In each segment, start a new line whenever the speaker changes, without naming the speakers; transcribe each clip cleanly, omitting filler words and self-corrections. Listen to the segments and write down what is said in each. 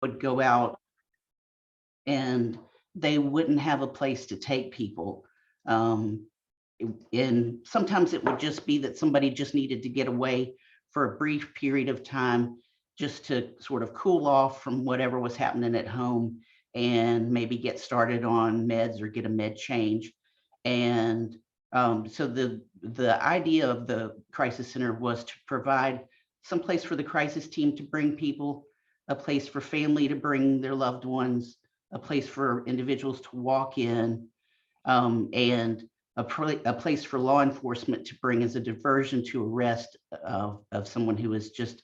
would go out and they wouldn't have a place to take people. And sometimes it would just be that somebody just needed to get away for a brief period of time just to sort of cool off from whatever was happening at home and maybe get started on meds or get a med change. And so the idea of the crisis center was to provide some place for the crisis team to bring people, a place for family to bring their loved ones, a place for individuals to walk in, and a place for law enforcement to bring as a diversion to arrest of someone who has just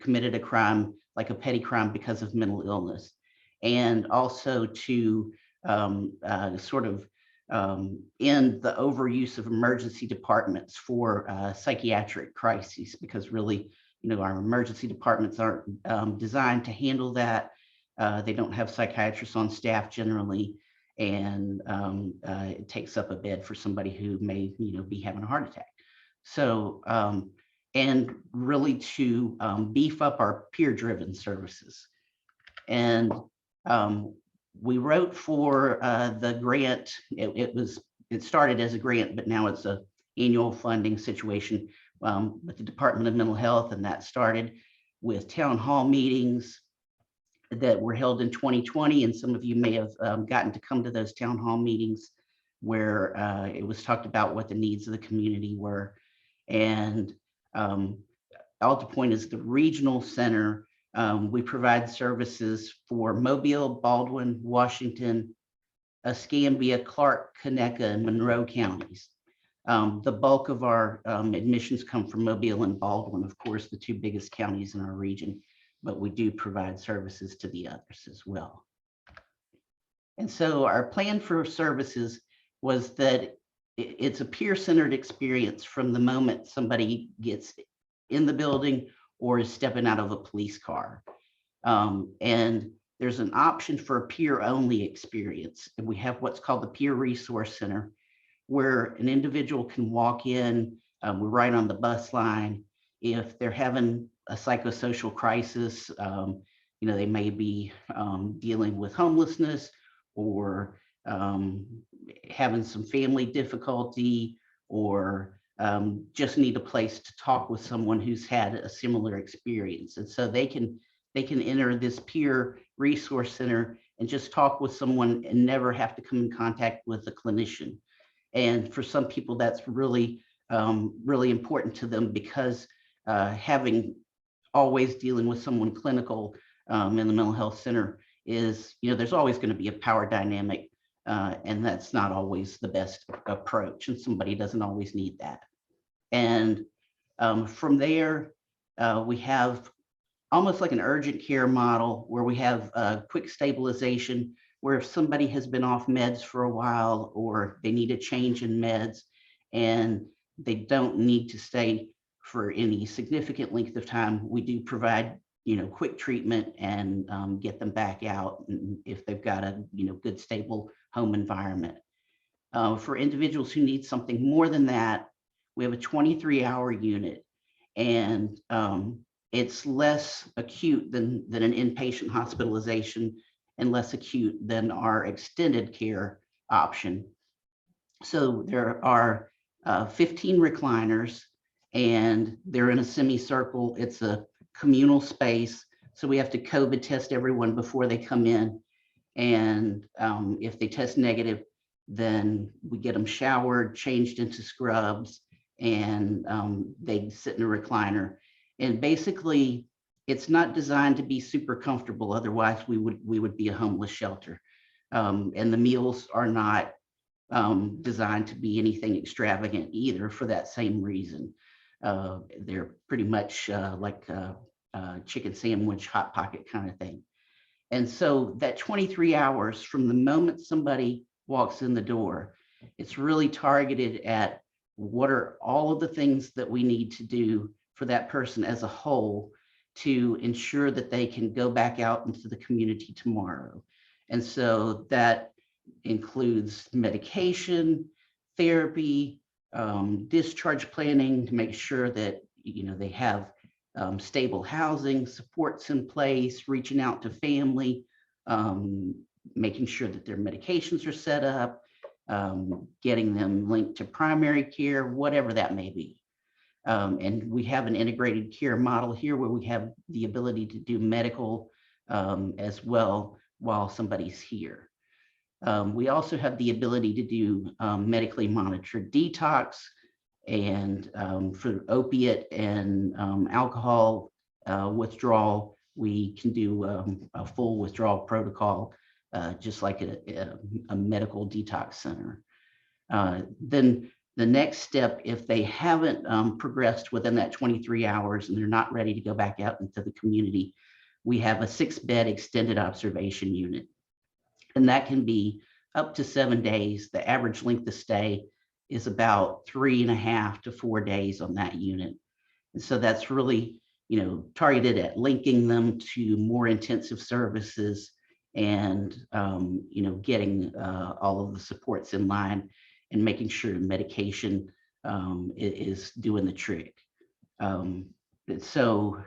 committed a crime, like a petty crime because of mental illness, and also to sort of end the overuse of emergency departments for psychiatric crises, because really, our emergency departments aren't designed to handle that. They don't have psychiatrists on staff generally, and it takes up a bed for somebody who may, be having a heart attack. So, and really to beef up our peer-driven services. And we wrote for the grant. It started as a grant, but now it's an annual funding situation with the Department of Mental Health, and that started with town hall meetings that were held in 2020, and some of you may have gotten to come to those town hall meetings where it was talked about what the needs of the community were. And Alta Point is the regional center. We provide services for Mobile, Baldwin, Washington, Escambia, Clark, Conecuh, and Monroe counties. The bulk of our admissions come from Mobile and Baldwin, of course, the two biggest counties in our region, but we do provide services to the others as well. And so our plan for services was that it's a peer-centered experience from the moment somebody gets in the building or is stepping out of a police car. And there's an option for a peer-only experience. And we have what's called the Peer Resource Center, where an individual can walk in. We're right on the bus line. If they're having a psychosocial crisis, they may be dealing with homelessness or having some family difficulty, or just need a place to talk with someone who's had a similar experience. And so they can enter this peer resource center and just talk with someone and never have to come in contact with a clinician. And for some people, that's really, really important to them, because having always dealing with someone clinical in the mental health center is, there's always going to be a power dynamic, and that's not always the best approach, and somebody doesn't always need that. And from there, we have almost like an urgent care model where we have quick stabilization, where if somebody has been off meds for a while or they need a change in meds and they don't need to stay for any significant length of time, we do provide, quick treatment and get them back out if they've got a, good, stable home environment. For individuals who need something more than that, we have a 23-hour unit, and it's less acute than an inpatient hospitalization and less acute than our extended care option. So there are 15 recliners, and they're in a semicircle. It's a communal space, so we have to COVID test everyone before they come in. And if they test negative, then we get them showered, changed into scrubs, and they sit in a recliner. And basically, it's not designed to be super comfortable. Otherwise, we would be a homeless shelter. And the meals are not designed to be anything extravagant either, for that same reason. They're pretty much like a chicken sandwich, Hot Pocket kind of thing. And so that 23 hours from the moment somebody walks in the door, it's really targeted at what are all of the things that we need to do for that person as a whole to ensure that they can go back out into the community tomorrow. And so that includes medication, therapy, discharge planning to make sure that they have stable housing, supports in place, reaching out to family, making sure that their medications are set up, getting them linked to primary care, whatever that may be. And we have an integrated care model here where we have the ability to do medical as well while somebody's here. We also have the ability to do medically monitored detox, and for opiate and alcohol withdrawal, we can do a full withdrawal protocol, just like a medical detox center. Then the next step, if they haven't progressed within that 23 hours and they're not ready to go back out into the community, we have a 6-bed extended observation unit. And that can be up to 7 days. The average length of stay is about 3.5 to 4 days on that unit. And so that's really, targeted at linking them to more intensive services and, getting all of the supports in line and making sure medication is doing the trick. So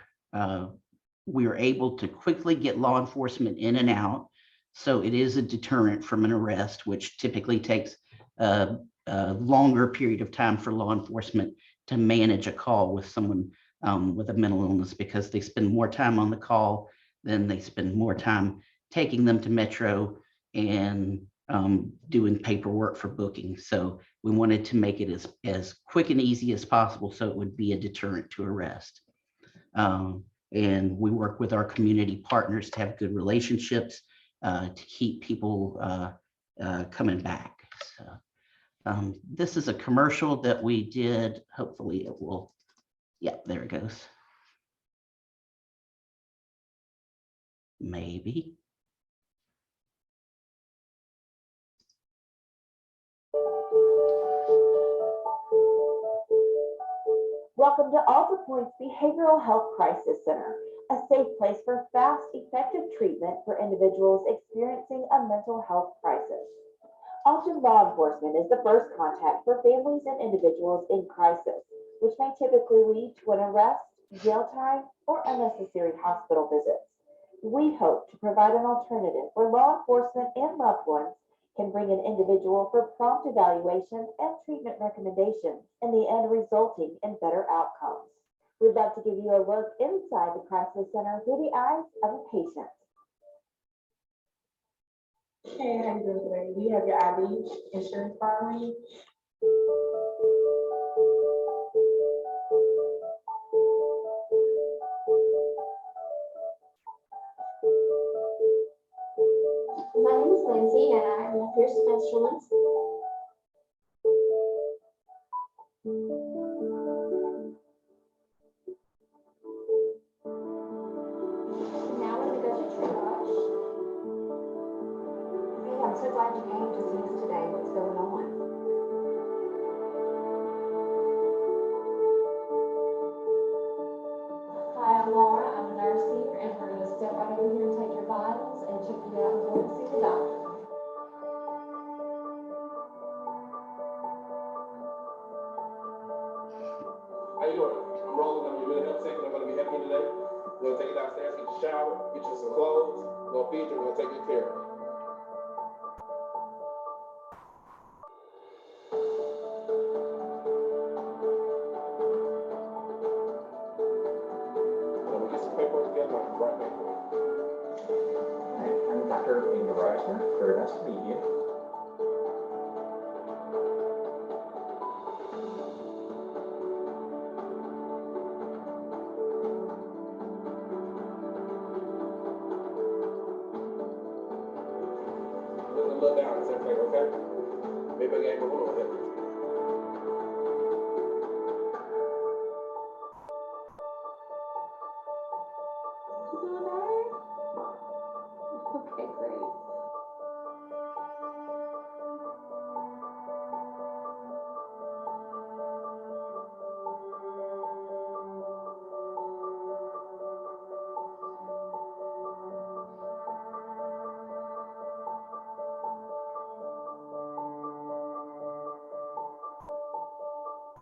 we are able to quickly get law enforcement in and out. So it is a deterrent from an arrest, which typically takes a longer period of time for law enforcement to manage a call with someone with a mental illness, because they spend more time on the call, then they spend more time taking them to Metro and doing paperwork for booking. So we wanted to make it as quick and easy as possible so it would be a deterrent to arrest. And we work with our community partners to have good relationships to keep people coming back. So this is a commercial that we did. Hopefully it will, yeah, there it goes. Maybe.
Welcome to Alta Points Behavioral Health Crisis Center, a safe place for fast, effective treatment for individuals experiencing a mental health crisis. Often law enforcement is the first contact for families and individuals in crisis, which may typically lead to an arrest, jail time, or unnecessary hospital visits. We hope to provide an alternative where law enforcement and loved ones can bring an individual for prompt evaluation and treatment recommendations, in the end resulting in better outcomes. We'd love to give you a look inside the crisis center through the eyes of a patient.
Hey, how you doing today? Do you have your ID insurance filing?
My name is Lindsay and I'm a peer specialist. Now we're going to go to triage. Hey, I'm so glad you came to see us today. What's going on? Hi, I'm Laura. I'm a nurse here, and we're going to step right over here and take your vitals and check you out and go and see the doctor.
How you doing? I'm Roland. I'm your mental health second. I'm going to be helping you today. We're going to take you downstairs, get you a shower, get you some clothes, we're going to feed you, we're going to take good care of you. Let me get some paperwork together. I'll be right back.
Hi, I'm Dr. Amy Reisner. Very nice to meet you.
Look down. Is everything okay? Maybe I gave a little bit.
You doing all right? Okay, great.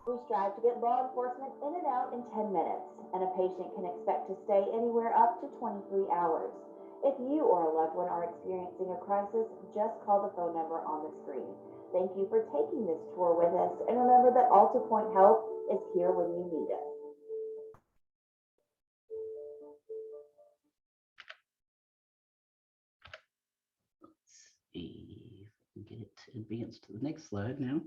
We We strive to get law enforcement in and out in 10 minutes, and a patient can expect to stay anywhere up to 23 hours. If you or a loved one are experiencing a crisis, just call the phone number on the screen. Thank you for taking this tour with us, and remember that Alta Point Help is here when you need us.
Let's see if we can get it to advance to the next slide now.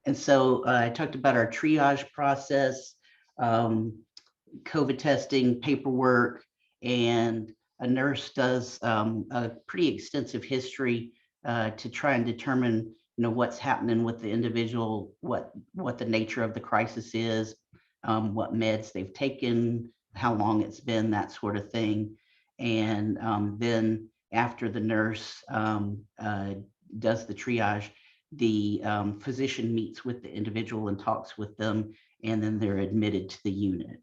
And so I talked about our triage process, COVID testing, paperwork, and a nurse does a pretty extensive history to try and determine, what's happening with the individual, what the nature of the crisis is, what meds they've taken, how long it's been, that sort of thing. And then after the nurse does the triage, the physician meets with the individual and talks with them, and then they're admitted to the unit.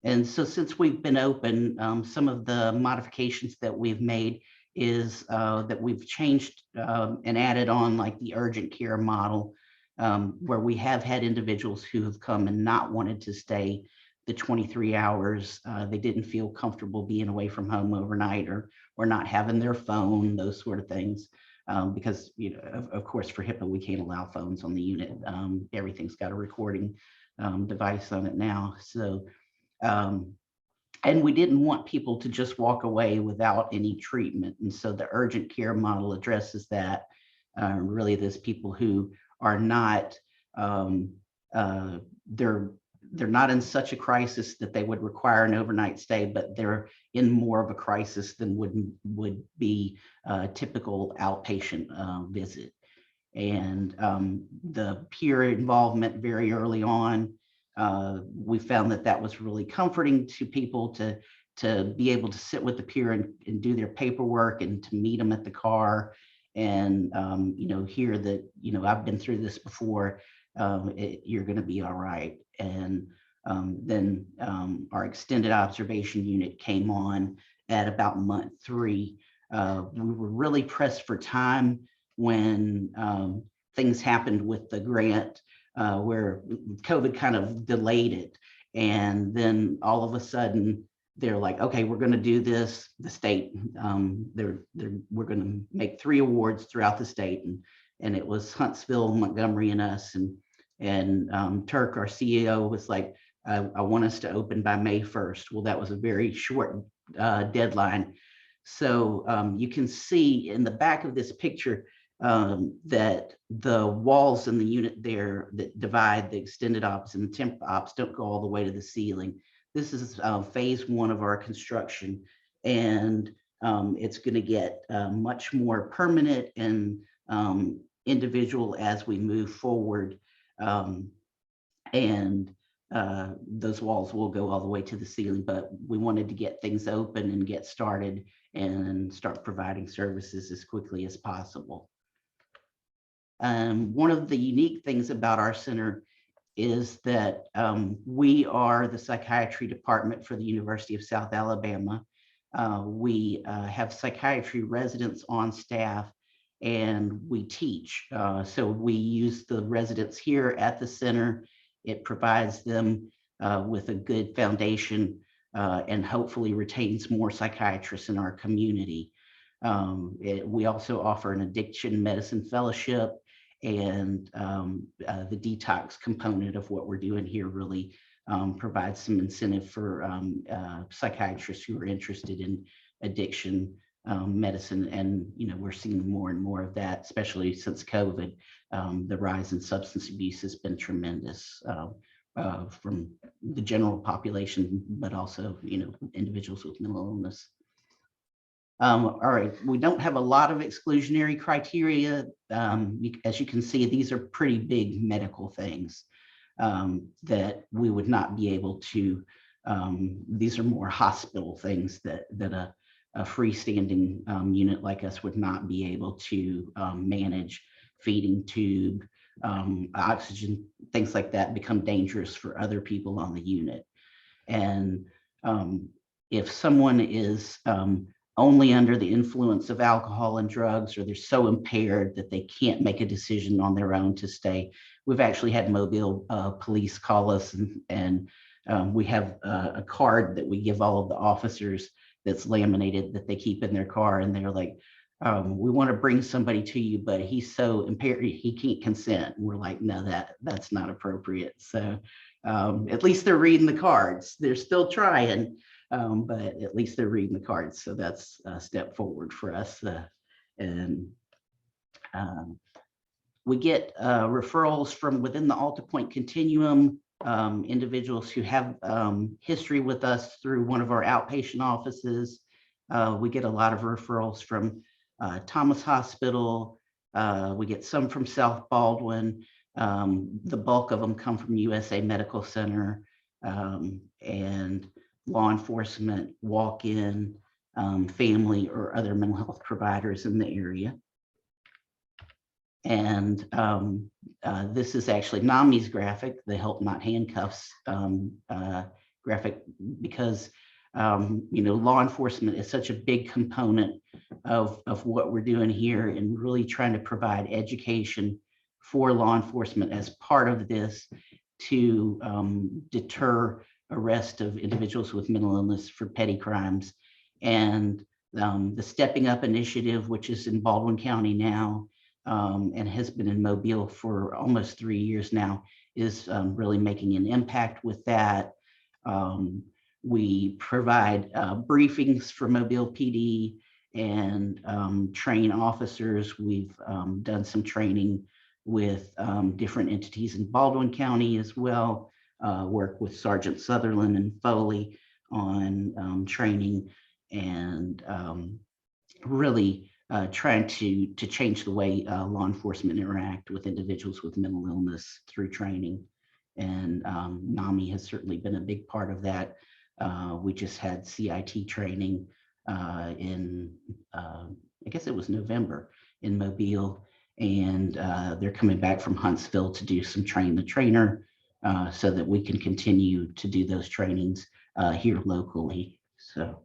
And so since we've been open, some of the modifications that we've made is that we've changed and added on like the urgent care model, where we have had individuals who have come and not wanted to stay the 23 hours. They didn't feel comfortable being away from home overnight or not having their phone, those sort of things. Because, of course, for HIPAA, we can't allow phones on the unit. Everything's got a recording device on it now. So, and we didn't want people to just walk away without any treatment. And so the urgent care model addresses that. Really, there's people who are not, they're not in such a crisis that they would require an overnight stay, but they're in more of a crisis than would be a typical outpatient visit. And the peer involvement very early on, we found that was really comforting to people to be able to sit with the peer and do their paperwork and to meet them at the car and hear that, I've been through this before, you're going to be all right. And then our extended observation unit came on at about month 3. We were really pressed for time when things happened with the grant, where COVID kind of delayed it. And then all of a sudden, they're like, okay, we're going to do this. The state, we're going to make 3 awards throughout the state, and it was Huntsville, Montgomery, and us. And Turk, our CEO, was like, I want us to open by May 1st. Well, that was a very short deadline. So you can see in the back of this picture that the walls in the unit there that divide the extended ops and the temp ops don't go all the way to the ceiling. This is phase 1 of our construction, and it's going to get much more permanent and individual as we move forward. And those walls will go all the way to the ceiling, but we wanted to get things open and get started and start providing services as quickly as possible. One of the unique things about our center is that we are the psychiatry department for the University of South Alabama. We have psychiatry residents on staff, and we teach. So we use the residents here at the center. It provides them with a good foundation and hopefully retains more psychiatrists in our community. We also offer an addiction medicine fellowship, and the detox component of what we're doing here really provides some incentive for psychiatrists who are interested in addiction medicine. And we're seeing more and more of that, especially since COVID. The rise in substance abuse has been tremendous from the general population, but also individuals with mental illness. All right, we don't have a lot of exclusionary criteria. As you can see, these are pretty big medical things that we would not be able to, these are more hospital things that a freestanding unit like us would not be able to manage. Feeding tube, oxygen, things like that become dangerous for other people on the unit. And if someone is only under the influence of alcohol and drugs, or they're so impaired that they can't make a decision on their own to stay. We've actually had Mobile police call us, and we have a card that we give all of the officers that's laminated that they keep in their car, and they're like, we want to bring somebody to you, but he's so impaired he can't consent. And we're like, no, that's not appropriate. So at least they're reading the cards. They're still trying, but at least they're reading the cards. So that's a step forward for us. And we get referrals from within the Alta Point continuum, individuals who have history with us through one of our outpatient offices. We get a lot of referrals from Thomas Hospital. We get some from South Baldwin. The bulk of them come from USA Medical Center, and law enforcement, walk-in, family, or other mental health providers in the area. And this is actually NAMI's graphic, the Help Not Handcuffs graphic, because law enforcement is such a big component of what we're doing here, and really trying to provide education for law enforcement as part of this to deter arrest of individuals with mental illness for petty crimes. And the Stepping Up initiative, which is in Baldwin County now, and has been in Mobile for almost 3 years now, is really making an impact with that. We provide briefings for Mobile PD and train officers. We've done some training with different entities in Baldwin County as well. Work with Sergeant Sutherland and Foley on training, and really trying to change the way law enforcement interact with individuals with mental illness through training. And NAMI has certainly been a big part of that. We just had CIT training in, I guess it was November in Mobile, and they're coming back from Huntsville to do some train the trainer, so that we can continue to do those trainings here locally. So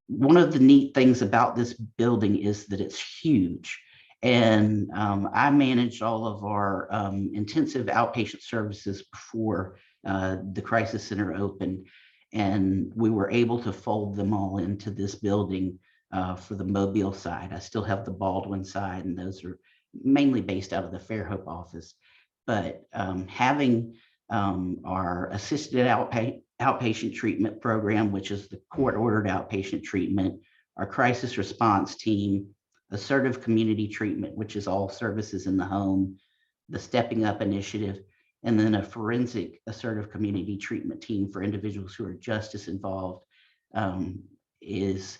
one of the neat things about this building is that it's huge. And I managed all of our intensive outpatient services before the crisis center opened, and we were able to fold them all into this building for the Mobile side. I still have the Baldwin side, and those are mainly based out of the Fairhope office. But having our assisted outpatient treatment program, which is the court-ordered outpatient treatment, our crisis response team, assertive community treatment, which is all services in the home, the Stepping Up initiative, and then a forensic assertive community treatment team for individuals who are justice involved, is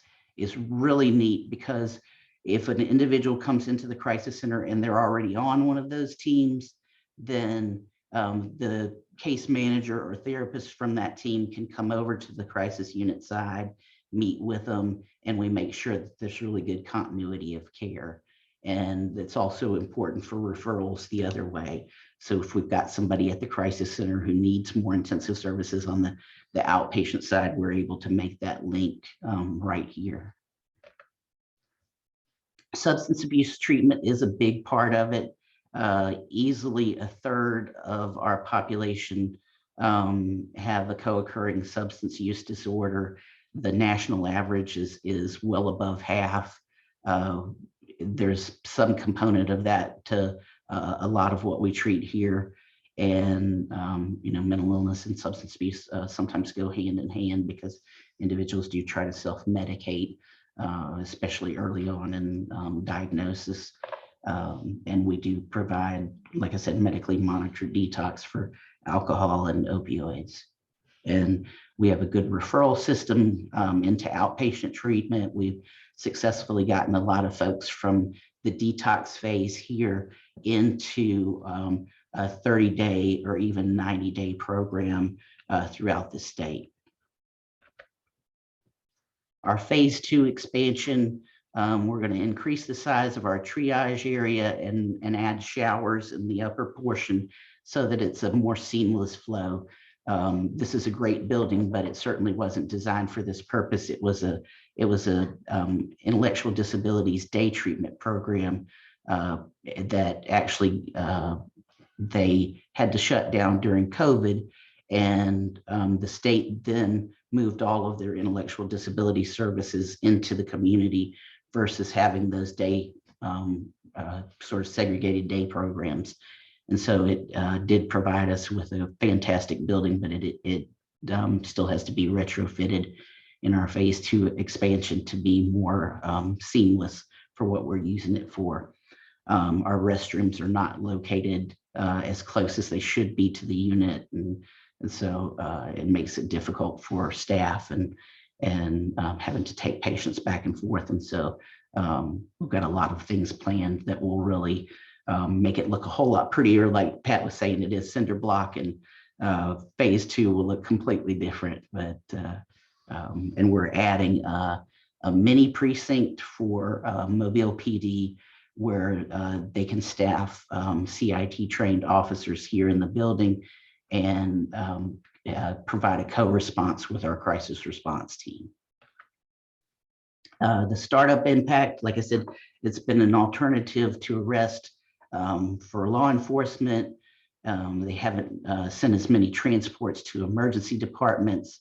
really neat. Because if an individual comes into the crisis center and they're already on one of those teams, then the case manager or therapist from that team can come over to the crisis unit side, meet with them, and we make sure that there's really good continuity of care. And it's also important for referrals the other way. So if we've got somebody at the crisis center who needs more intensive services on the outpatient side, we're able to make that link right here. Substance abuse treatment is a big part of it. Easily a third of our population have a co-occurring substance use disorder. The national average is well above half. There's some component of that to a lot of what we treat here. And mental illness and substance abuse sometimes go hand in hand, because individuals do try to self-medicate, especially early on in diagnosis. And we do provide, like I said, medically monitored detox for alcohol and opioids. And we have a good referral system into outpatient treatment. We've successfully gotten a lot of folks from the detox phase here into a 30-day or even 90-day program throughout the state. Our phase 2 expansion, we're going to increase the size of our triage area and add showers in the upper portion so that it's a more seamless flow. This is a great building, but it certainly wasn't designed for this purpose. It was a intellectual disabilities day treatment program that actually they had to shut down during COVID, and the state then moved all of their intellectual disability services into the community versus having those day sort of segregated day programs. And so it did provide us with a fantastic building, but it still has to be retrofitted in our phase 2 expansion to be more seamless for what we're using it for. Our restrooms are not located as close as they should be to the unit, and so it makes it difficult for staff and having to take patients back and forth. And so we've got a lot of things planned that will really make it look a whole lot prettier. Like Pat was saying, it is cinder block, and phase 2 will look completely different. But and we're adding a mini precinct for Mobile PD, where they can staff CIT trained officers here in the building and provide a co-response with our crisis response team. The startup impact, like I said, it's been an alternative to arrest for law enforcement. They haven't sent as many transports to emergency departments.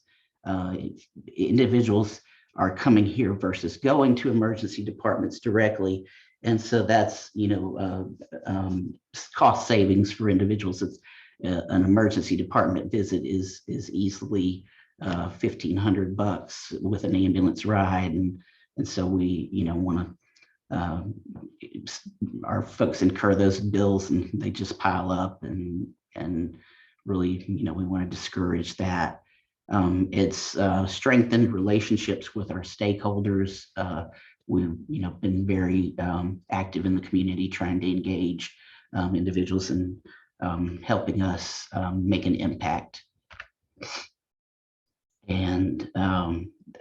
Individuals are coming here versus going to emergency departments directly. And so that's, cost savings for individuals. It's an emergency department visit is easily $1,500 with an ambulance ride. And so we, want to, our folks incur those bills and they just pile up, and really, we want to discourage that. It's strengthened relationships with our stakeholders. We've, been very active in the community, trying to engage individuals and helping us make an impact. And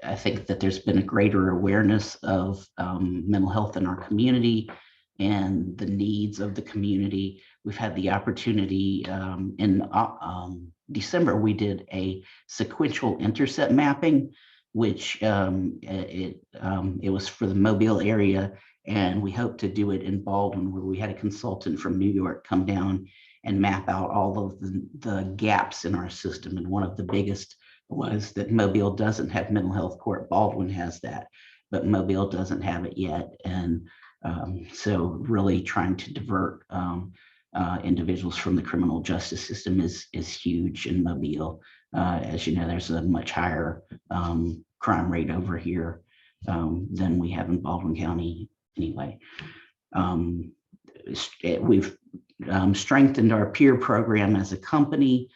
I think that there's been a greater awareness of mental health in our community and the needs of the community. We've had the opportunity in December, we did a sequential intercept mapping, which it was for the Mobile area, and we hope to do it in Baldwin, where we had a consultant from New York come down and map out all of the gaps in our system. And one of the biggest was that Mobile doesn't have mental health court. Baldwin has that, but Mobile doesn't have it yet. And so really trying to divert individuals from the criminal justice system is huge in Mobile. As you know, there's a much higher crime rate over here than we have in Baldwin County anyway. We've strengthened our peer program as a company.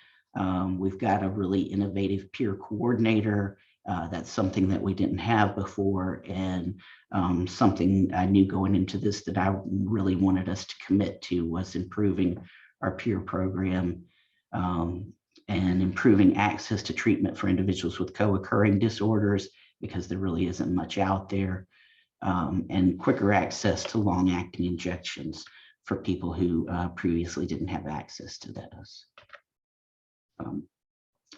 We've got a really innovative peer coordinator. That's something that we didn't have before, and something I knew going into this that I really wanted us to commit to was improving our peer program and improving access to treatment for individuals with co-occurring disorders, because there really isn't much out there, and quicker access to long-acting injections for people who previously didn't have access to those.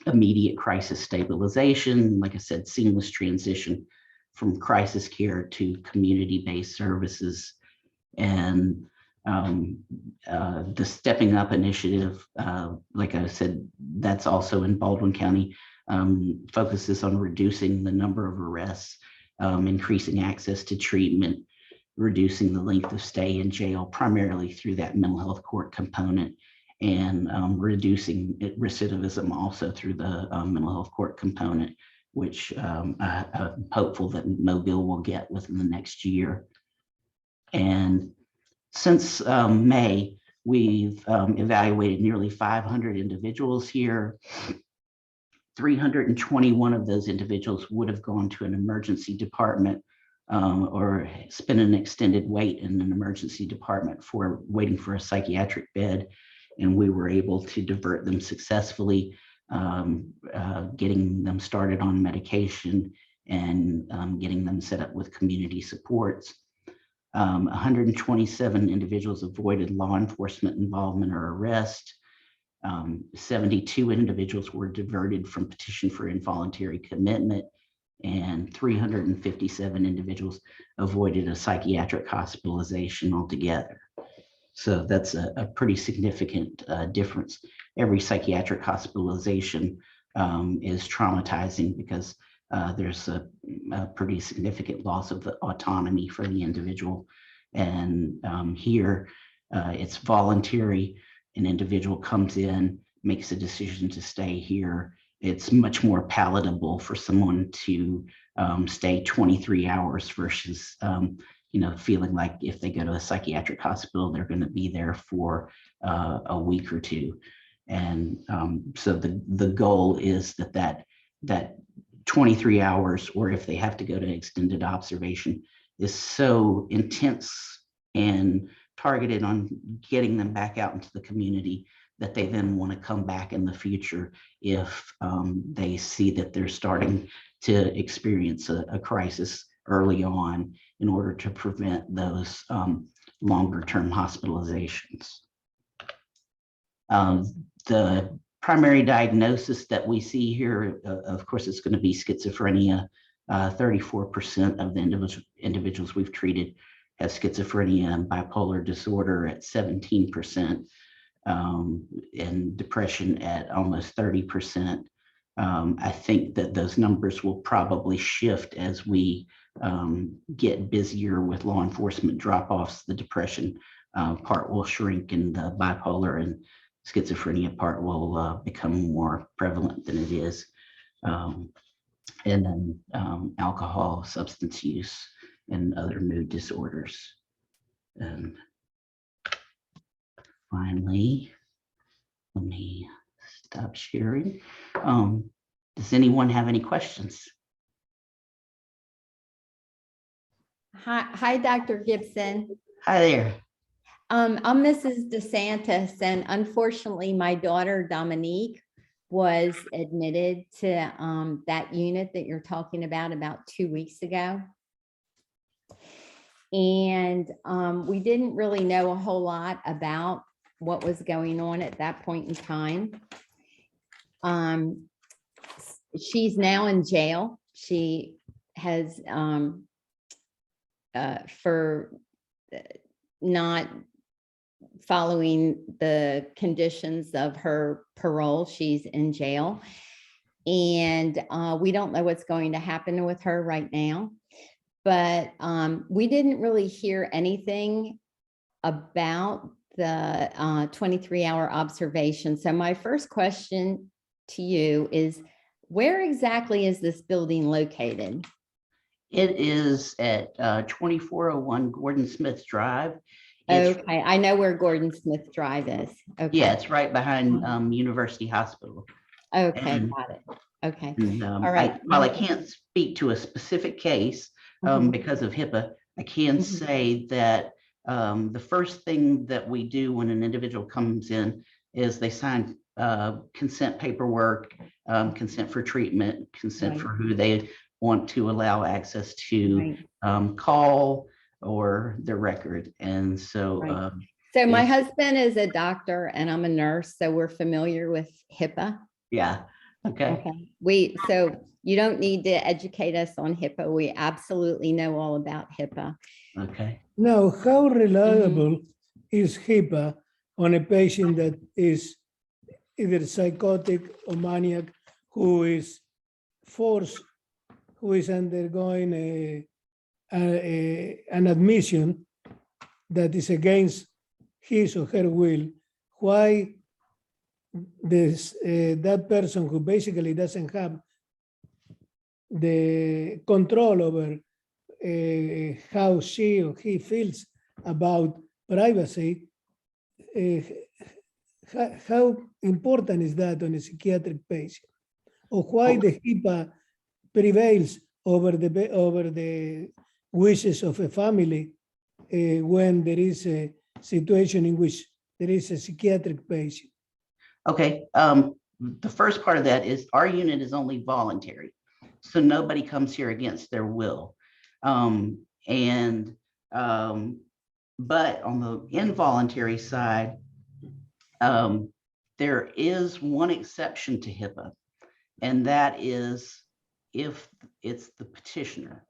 Immediate crisis stabilization, like I said, seamless transition from crisis care to community-based services. And the Stepping Up initiative, like I said, that's also in Baldwin County, focuses on reducing the number of arrests, increasing access to treatment, reducing the length of stay in jail, primarily through that mental health court component, and reducing recidivism also through the mental health court component, which I'm hopeful that Mobile will get within the next year. And since May, we've evaluated nearly 500 individuals here. 321 of those individuals would have gone to an emergency department or spent an extended wait in an emergency department for waiting for a psychiatric bed. And we were able to divert them successfully, getting them started on medication and getting them set up with community supports. 127 individuals avoided law enforcement involvement or arrest. 72 individuals were diverted from petition for involuntary commitment, and 357 individuals avoided a psychiatric hospitalization altogether. So that's a pretty significant difference. Every psychiatric hospitalization is traumatizing because there's a pretty significant loss of the autonomy for the individual. And here it's voluntary. An individual comes in, makes a decision to stay here. It's much more palatable for someone to stay 23 hours versus feeling like if they go to a psychiatric hospital, they're going to be there for a week or two. And so the goal is that 23 hours, or if they have to go to extended observation, is so intense and targeted on getting them back out into the community that they then want to come back in the future if they see that they're starting to experience a crisis early on, in order to prevent those longer-term hospitalizations. The primary diagnosis that we see here, of course, it's going to be schizophrenia. 34% of the individuals we've treated have schizophrenia, and bipolar disorder at 17%, and depression at almost 30%. I think that those numbers will probably shift as we get busier with law enforcement drop-offs. The depression part will shrink, and the bipolar and schizophrenia part will become more prevalent than it is. And then alcohol, substance use, and other mood disorders. And finally, let me stop sharing. Does anyone have any questions?
Hi, Dr. Gibson.
Hi there.
I'm Mrs. DeSantis, and unfortunately, my daughter Dominique was admitted to that unit that you're talking about 2 weeks ago. And we didn't really know a whole lot about what was going on at that point in time. She's now in jail. She has, for not following the conditions of her parole, she's in jail. And we don't know what's going to happen with her right now. But we didn't really hear anything about the 23-hour observation. So my first question to you is, where exactly is this building located?
It is at 2401 Gordon Smith Drive. It's,
okay, I know where Gordon Smith Drive is. Okay.
yeah, it's right behind University Hospital.
Okay,
And,
got it. Okay.
And,
all right.
while I can't speak to a specific case because of HIPAA, I can say that the first thing that we do when an individual comes in is they sign consent paperwork, consent for treatment, consent for who they want to allow access to call or their record. And so
so my husband is a doctor and I'm a nurse, so we're familiar with HIPAA.
Yeah. Okay.
So you don't need to educate us on HIPAA. We absolutely know all about HIPAA.
Okay.
Now, how reliable is HIPAA on a patient that is either psychotic or maniac, who is undergoing an admission that is against his or her will? Why that person who basically doesn't have the control over how she or he feels about privacy, how important is that on a psychiatric patient? Or why the HIPAA prevails over the wishes of a family when there is a situation in which there is a psychiatric patient?
Okay. The first part of that is our unit is only voluntary. So nobody comes here against their will. But on the involuntary side, There is one exception to HIPAA, and that is if it's the petitioner.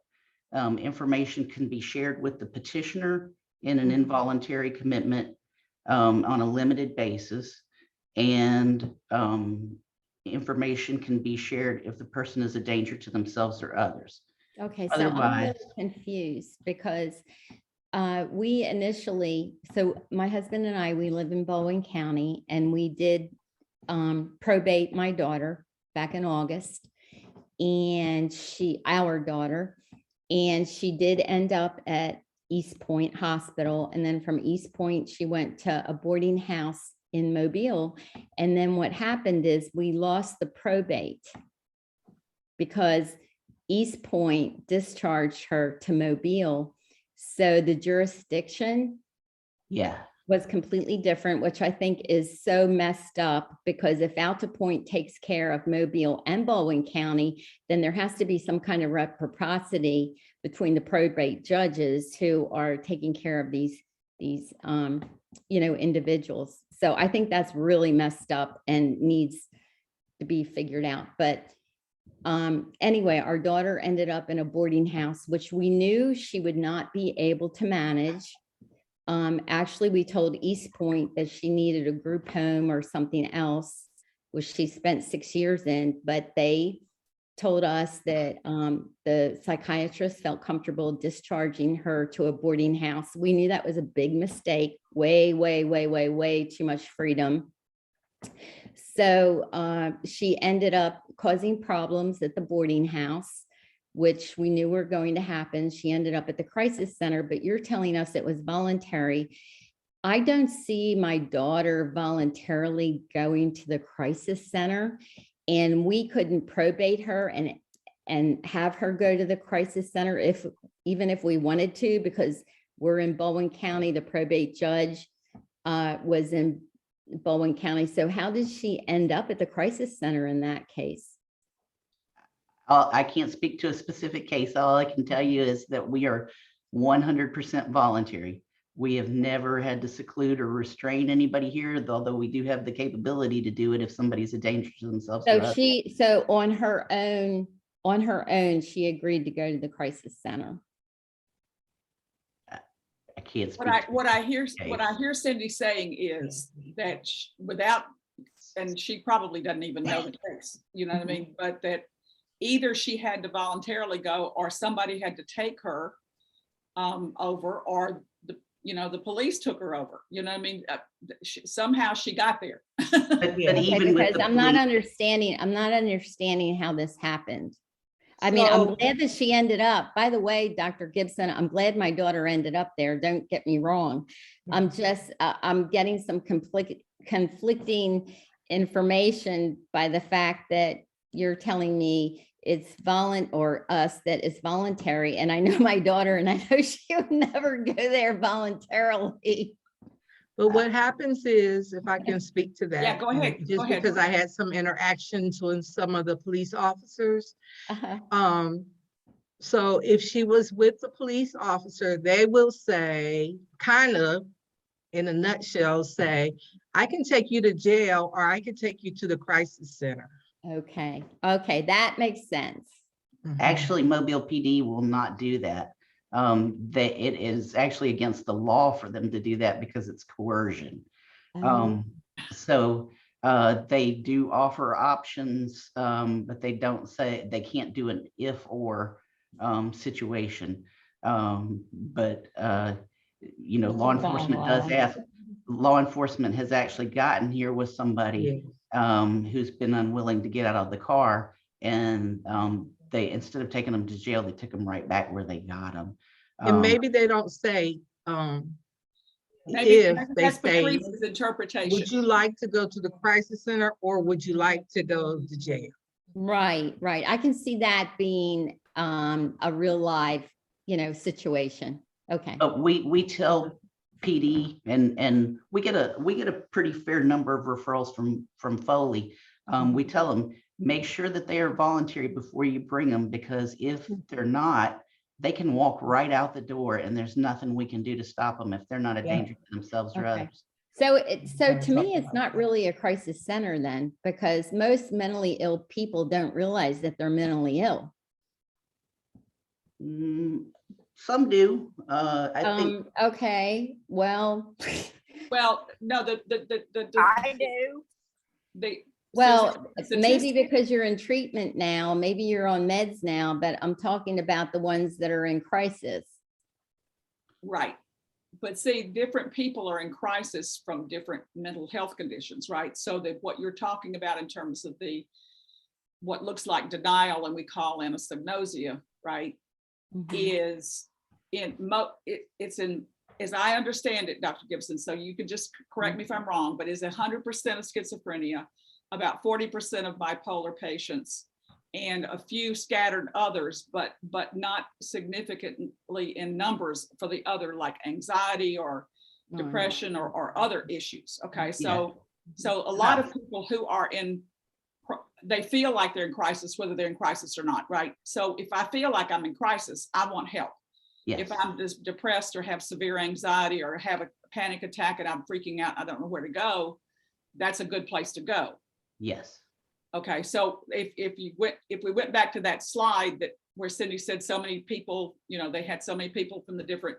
Information can be shared with the petitioner in an involuntary commitment on a limited basis. And information can be shared if the person is a danger to themselves or others.
Okay, so I'm a
Otherwise-
little confused because we initially, so my husband and I, we live in Bowen County, and we did probate my daughter back in August. And our daughter, and she did end up at East Point Hospital. And then from East Point, she went to a boarding house in Mobile. And then what happened is we lost the probate because East Point discharged her to Mobile. So the jurisdiction
Yeah,
was completely different, which I think is so messed up, because if Alta Point takes care of Mobile and Bowen County, then there has to be some kind of reciprocity between the probate judges who are taking care of these individuals. So I think that's really messed up and needs to be figured out. But anyway, our daughter ended up in a boarding house, which we knew she would not be able to manage. Actually, we told East Point that she needed a group home or something else, which she spent 6 years in, but they told us that the psychiatrist felt comfortable discharging her to a boarding house. We knew that was a big mistake, way too much freedom. So she ended up causing problems at the boarding house, which we knew were going to happen. She ended up at the crisis center, but you're telling us it was voluntary. I don't see my daughter voluntarily going to the crisis center, and we couldn't probate her and have her go to the crisis center even if we wanted to, because we're in Bowen County. The probate judge was in Bowen County. So how did she end up at the crisis center in that case?
I can't speak to a specific case. All I can tell you is that we are 100% voluntary. We have never had to seclude or restrain anybody here, although we do have the capability to do it if somebody's a danger to themselves. or others.
So on her own, she agreed to go to the crisis center.
I can't speak.
What I hear
case.
Cindy saying is that without, and she probably doesn't even know the case, you know what I mean? But that either she had to voluntarily go, or somebody had to take her over, or the police took her over. You know what I mean? Somehow she got there.
But even with
Because
the
I'm not
police-
understanding how this happened. I mean, I'm glad that she ended up, by the way, Dr. Gibson, I'm glad my daughter ended up there. Don't get me wrong. I'm just, I'm getting some conflicting information by the fact that you're telling me it's that it's voluntary. And I know my daughter, and I know she would never go there voluntarily.
But what happens is, if I can speak to that.
Yeah, go ahead.
Just because I had some interactions with some of the police officers. So if she was with the police officer, they will say, kind of, in a nutshell, say, I can take you to jail, or I can take you to the crisis center.
Okay, that makes sense.
Actually, Mobile PD will not do that. It is actually against the law for them to do that because it's coercion. So they do offer options, but they don't say, they can't do an if or situation. But law enforcement does ask. Law enforcement has actually gotten here with somebody who's been unwilling to get out of the car, and they, instead of taking them to jail, they took them right back where they got them.
And maybe they don't say,
Maybe
if they
that's
say,
Patrice's interpretation.
would you like to go to the crisis center, or would you like to go to jail?
Right. I can see that being a real live, situation. Okay.
But we tell PD, and we get a pretty fair number of referrals from Foley. We tell them, make sure that they are voluntary before you bring them, because if they're not, they can walk right out the door, and there's nothing we can do to stop them if they're not a danger to themselves or
Okay.
others.
So to me, it's not really a crisis center then, because most mentally ill people don't realize that they're mentally ill.
Some do. I think,
Okay, well,
Well, no, the,
I do.
the.
Well,
Susan,
maybe
statistic-
because you're in treatment now, maybe you're on meds now, but I'm talking about the ones that are in crisis.
Right. But see, different people are in crisis from different mental health conditions, right? So that what you're talking about in terms of what looks like denial and we call anosognosia, right? Is it's in, as I understand it, Dr. Gibson, so you can just correct me if I'm wrong, but is 100% of schizophrenia, about 40% of bipolar patients, and a few scattered others, but not significantly in numbers for the other, like anxiety or depression or other issues. Okay, so a lot of people who are they feel like they're in crisis, whether they're in crisis or not, right? So if I feel like I'm in crisis, I want help.
yes,
If I'm just depressed or have severe anxiety or have a panic attack and I'm freaking out, I don't know where to go, that's a good place to go.
yes,
Okay, so if we went back to that slide that where Cindy said so many people, they had so many people from the different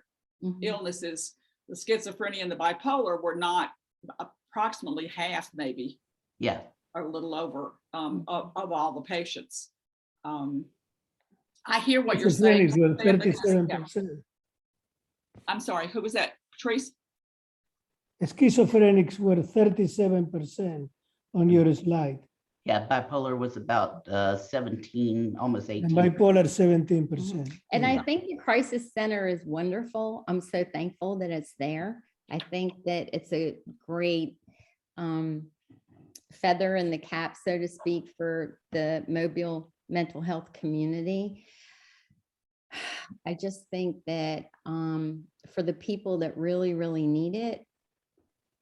illnesses, the schizophrenia and the bipolar were not approximately half, maybe,
yeah.
or a little over of all the patients. I hear what you're saying.
Schizophrenics were 37%.
I'm sorry, who was that? Patrice?
Schizophrenics were 37% on your slide,
Yeah, bipolar was about 17, almost
and
18.
bipolar 17%.
And
Yeah.
I think the crisis center is wonderful. I'm so thankful that it's there. I think that it's a great feather in the cap, so to speak, for the Mobile mental health community. I just think that for the people that really, really need it,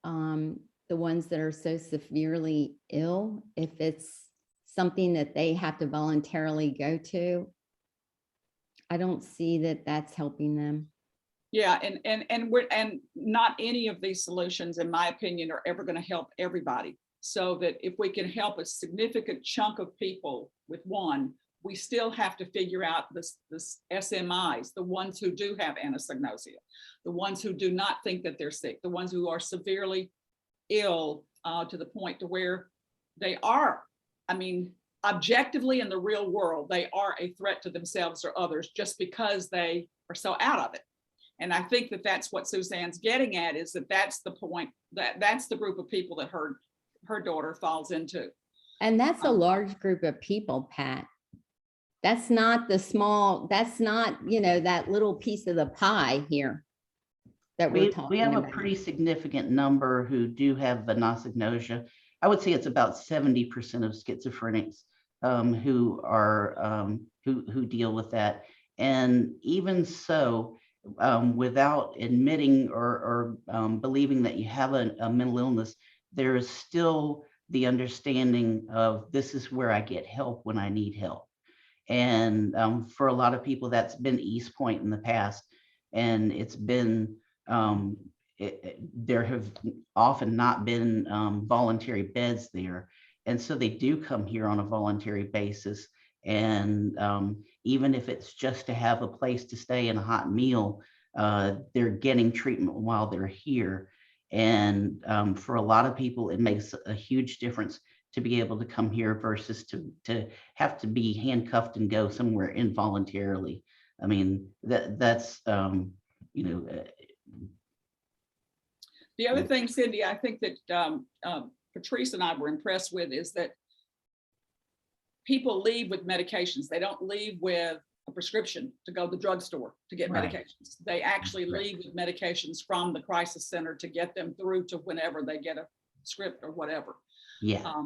the ones that are so severely ill, if it's something that they have to voluntarily go to, I don't see that that's helping them.
Yeah, and not any of these solutions, in my opinion, are ever going to help everybody. So that if we can help a significant chunk of people with one, we still have to figure out this SMIs, the ones who do have anosognosia, the ones who do not think that they're sick, the ones who are severely ill to the point to where they are, I mean, objectively in the real world, they are a threat to themselves or others just because they are so out of it. And I think that that's what Suzanne's getting at, is that that's the point, that's the group of people that her daughter falls into.
And that's a large group of people, Pat. That's not the small, that's not, that little piece of the pie here that we're talking
We have a
about.
pretty significant number who do have anosognosia. I would say it's about 70% of schizophrenics who are who deal with that. And even so, without admitting or believing that you have a mental illness, there is still the understanding of this is where I get help when I need help. And for a lot of people, that's been East Point in the past, and it's been there have often not been voluntary beds there, and so they do come here on a voluntary basis. And even if it's just to have a place to stay and a hot meal, they're getting treatment while they're here. And for a lot of people, it makes a huge difference to be able to come here versus to have to be handcuffed and go somewhere involuntarily. I mean, that's
The other thing, Cindy, I think that Patrice and I were impressed with is that people leave with medications. They don't leave with a prescription to go to the drugstore to get
Right.
medications. They actually leave with medications from the crisis center to get them through to whenever they get a script or whatever.
Yeah.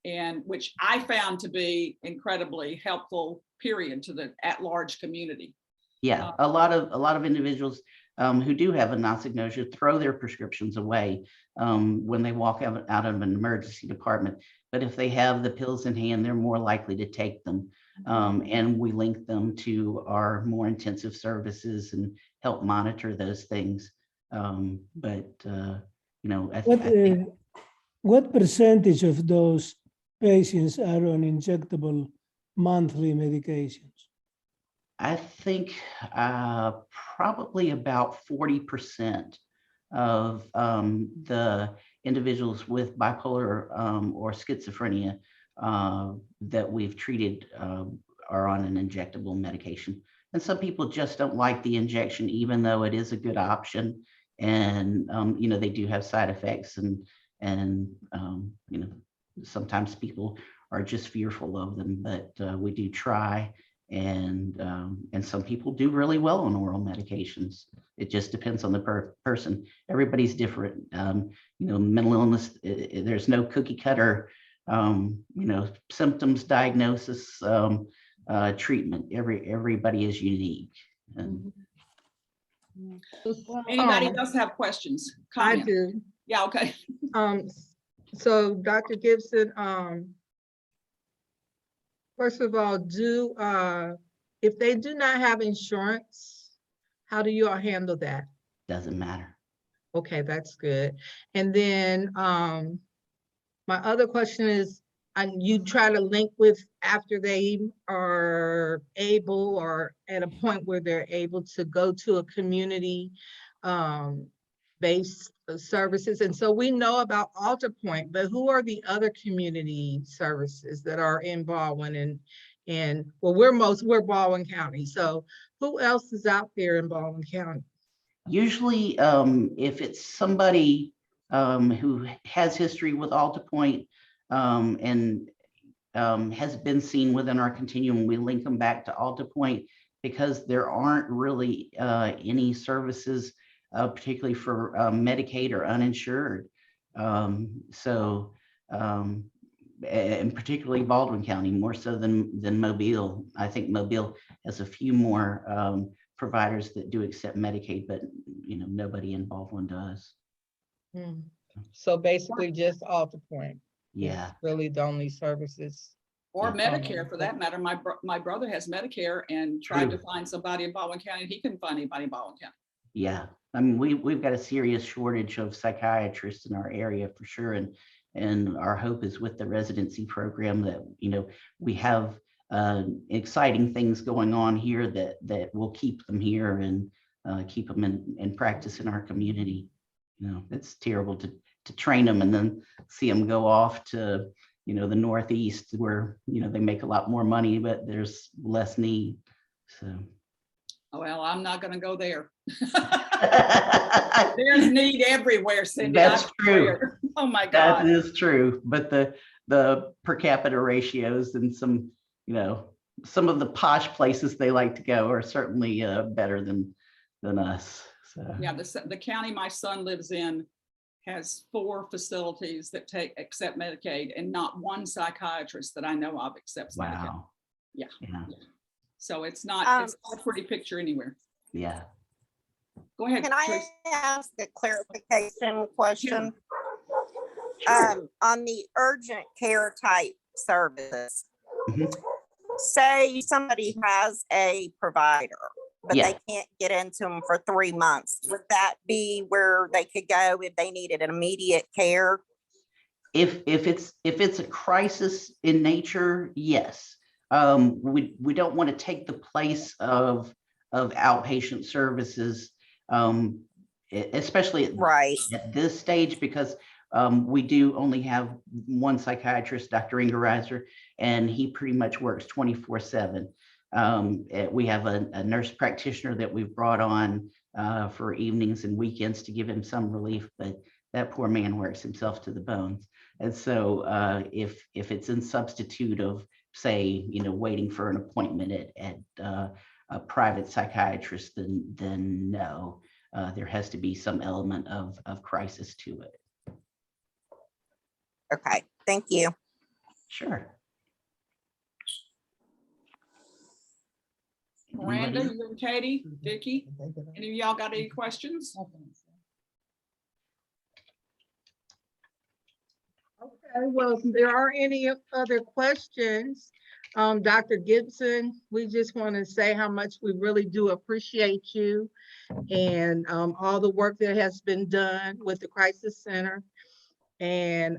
And which I found to be incredibly helpful, period, to the at-large community.
Yeah, a lot of individuals who do have anosognosia throw their prescriptions away when they walk out of an emergency department. But if they have the pills in hand, they're more likely to take them. And we link them to our more intensive services and help monitor those things. you know,
What percentage of those patients are on injectable monthly medications?
I think probably about 40% of the individuals with bipolar or schizophrenia that we've treated are on an injectable medication. And some people just don't like the injection, even though it is a good option. And, you know, they do have side effects and you know, sometimes people are just fearful of them, but we do try. And some people do really well on oral medications. It just depends on the person. Everybody's different. You know, mental illness, there's no cookie cutter, you know, symptoms, diagnosis, treatment. Everybody is unique. And
Anybody else have questions?
I
Comments?
do.
Yeah, okay.
So Dr. Gibson, first of all, if they do not have insurance, how do you all handle that?
doesn't matter.
Okay, that's good. And then my other question is, and you try to link with after they are able or at a point where they're able to go to a community based services. And so we know about Alta Point, but who are the other community services that are in Baldwin and well, we're Baldwin County. So who else is out there in Baldwin County?
Usually, if it's somebody who has history with Alta Point and has been seen within our continuum, we link them back to Alta Point because there aren't really any services, particularly for Medicaid or uninsured. And particularly Baldwin County, more so than Mobile. I think Mobile has a few more providers that do accept Medicaid, but you know, nobody in Baldwin does.
So basically just Alta Point.
Yeah.
It's really the only services.
Or
Yeah.
Medicare for that matter. My brother has Medicare and tried to find somebody in Baldwin County. He couldn't find anybody in Baldwin County.
Yeah. I mean, we've got a serious shortage of psychiatrists in our area for sure. And our hope is with the residency program that, you know, we have exciting things going on here that will keep them here and keep them in practice in our community. You know, it's terrible to train them and then see them go off to, you know, the Northeast where, you know, they make a lot more money, but there's less need. So.
Well, I'm not going to go there. There's need everywhere, Cindy.
That's
I
true.
swear. Oh my God.
That is true. But the per capita ratios and some, you know, some of the posh places they like to go are certainly better than us. So.
Yeah, the county my son lives in has 4 facilities that accept Medicaid, and not one psychiatrist that I know of accepts Medicaid.
Wow.
Yeah.
Yeah.
So it's not a pretty picture anywhere.
Yeah.
Go ahead.
Can I
Trace.
ask a clarification question?
Sure.
On the urgent care type services,
Mhm.
say somebody has a provider, but
Yeah.
they can't get into them for 3 months. Would that be where they could go if they needed an immediate care?
If it's a crisis in nature, yes. We don't want to take the place of outpatient services, especially
Right.
at this stage, because we do only have one psychiatrist, Dr. Ingerizer, and he pretty much works 24/7. We have a nurse practitioner that we've brought on for evenings and weekends to give him some relief, but that poor man works himself to the bones. And so if it's in substitute of, say, you know, waiting for an appointment at a private psychiatrist, then no, there has to be some element of crisis to it.
Okay, thank you.
Sure.
Miranda, you and Katie, Vicki, any of y'all got any questions?
Okay, well, if there are any other questions, Dr. Gibson, we just want to say how much we really do appreciate you and all the work that has been done with the Crisis Center. And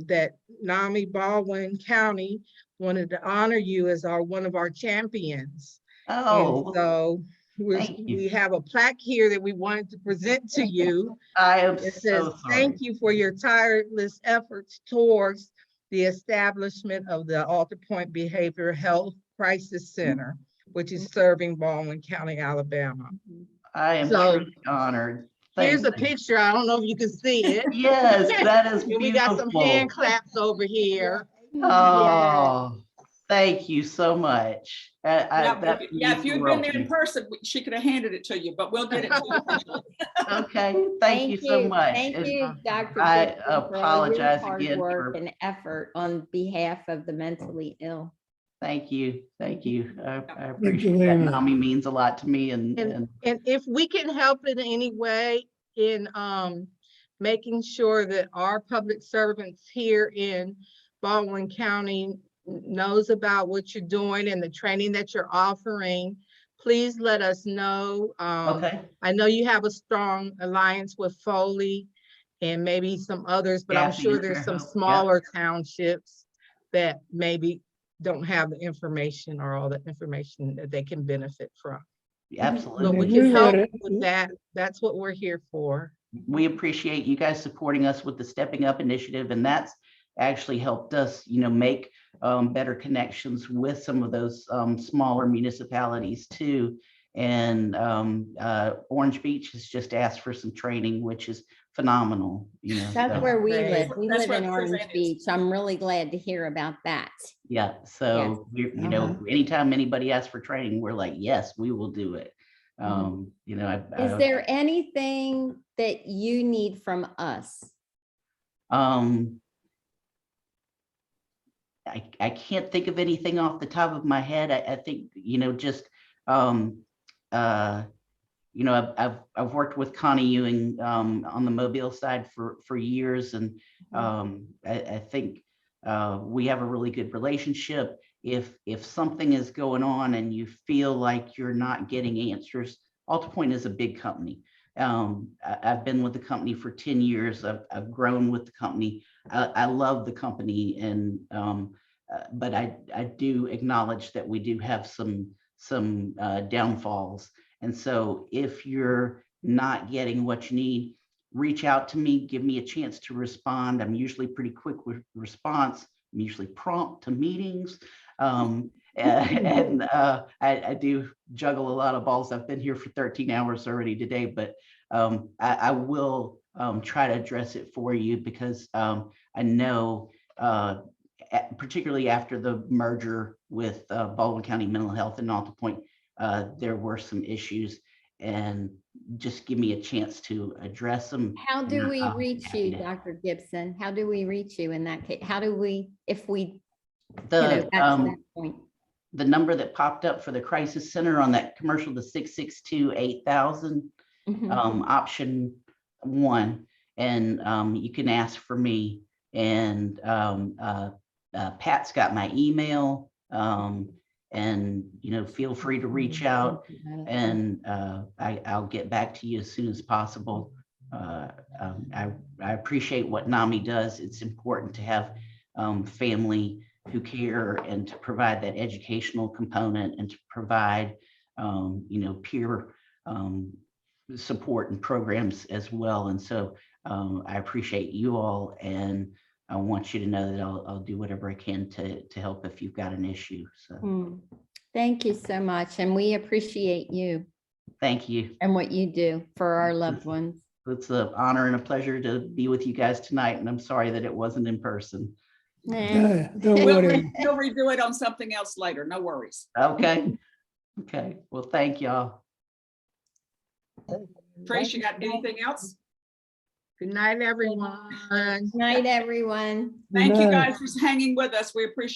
that NAMI Baldwin County wanted to honor you as one of our champions.
Oh,
And so
thank you.
we have a plaque here that we wanted to present to you.
I am
It
so
says,
sorry.
thank you for your tireless efforts towards the establishment of the Alta Point Behavioral Health Crisis Center, which is serving Baldwin County, Alabama.
I am
So,
truly honored.
Here's a
Thank you.
picture. I don't know if you can see it.
Yes, that is
And we got some
beautiful.
hand claps over here.
Oh, thank you so much.
Now,
That
yeah, if
means the
you'd been
world
there
to
in
me.
person, she could have handed it to you, but we'll get it to you eventually.
Okay, thank you so much.
Thank
And
you, Dr.
I
Gibson, for all your
apologize
hard
again
work
for,
and effort on behalf of the mentally ill.
thank you, thank you. I
you
appreciate
very
that.
much.
NAMI means a lot to me and
And if we can help in any way in making sure that our public servants here in Baldwin County knows about what you're doing and the training that you're offering, please let us know.
okay,
I know you have a strong alliance with Foley and maybe some others, but I'm
Kathy
sure
and
there's some
Fairhope, yep.
smaller townships that maybe don't have the information or all the information that they can benefit from. So
absolutely.
we can help with that. That's what we're here for.
We appreciate you guys supporting us with the Stepping Up initiative, and that's actually helped us, make better connections with some of those smaller municipalities too. And Orange Beach has just asked for some training, which is phenomenal.
That's
so,
where we
Great.
live. We
That's
live
where
in Orange
Suzanne is.
Beach. I'm really glad to hear about that.
yeah. So anytime anybody asks for training, we're like, yes, we will do it.
Is there anything that you need from us?
I can't think of anything off the top of my head. I think, just, I've worked with Connie Ewing on the Mobile side for years. And I think we have a really good relationship. If something is going on and you feel like you're not getting answers, AltaPoint is a big company. I've been with the company for 10 years. I've grown with the company. I love the company, and but I do acknowledge that we do have some downfalls. And so if you're not getting what you need, reach out to me, give me a chance to respond. I'm usually pretty quick with response. I'm usually prompt to meetings. And I do juggle a lot of balls. I've been here for 13 hours already today, but I will try to address it for you, because I know, particularly after the merger with Baldwin County Mental Health and AltaPoint, there were some issues, and just give me a chance to address them.
How do we
I'll be
reach
happy
you,
to-
Dr. Gibson? How do we reach you in that case? How do we, if we,
The
got to that point?
the number that popped up for the crisis center on that commercial, the 662-8000,
Mhm.
option 1, and you can ask for me. And Pat's got my email, and feel free to reach out, and I'll get back to you as soon as possible. I appreciate what NAMI does. It's important to have family who care, and to provide that educational component, and to provide peer support and programs as well. And so I appreciate you all, and I want you to know that I'll do whatever I can to help if you've got an issue. So
Thank you so much. And we appreciate you
thank you.
and what you do for our loved ones.
It's an honor and a pleasure to be with you guys tonight, and I'm sorry that it wasn't in person.
Don't
We'll
worry.
we'll redo it on something else later. No worries.
Okay. Okay. Well, thank y'all.
Trace, you got anything else?
Good night, everyone.
Night, everyone.
Thank you
night.
guys for hanging with us. We appreciate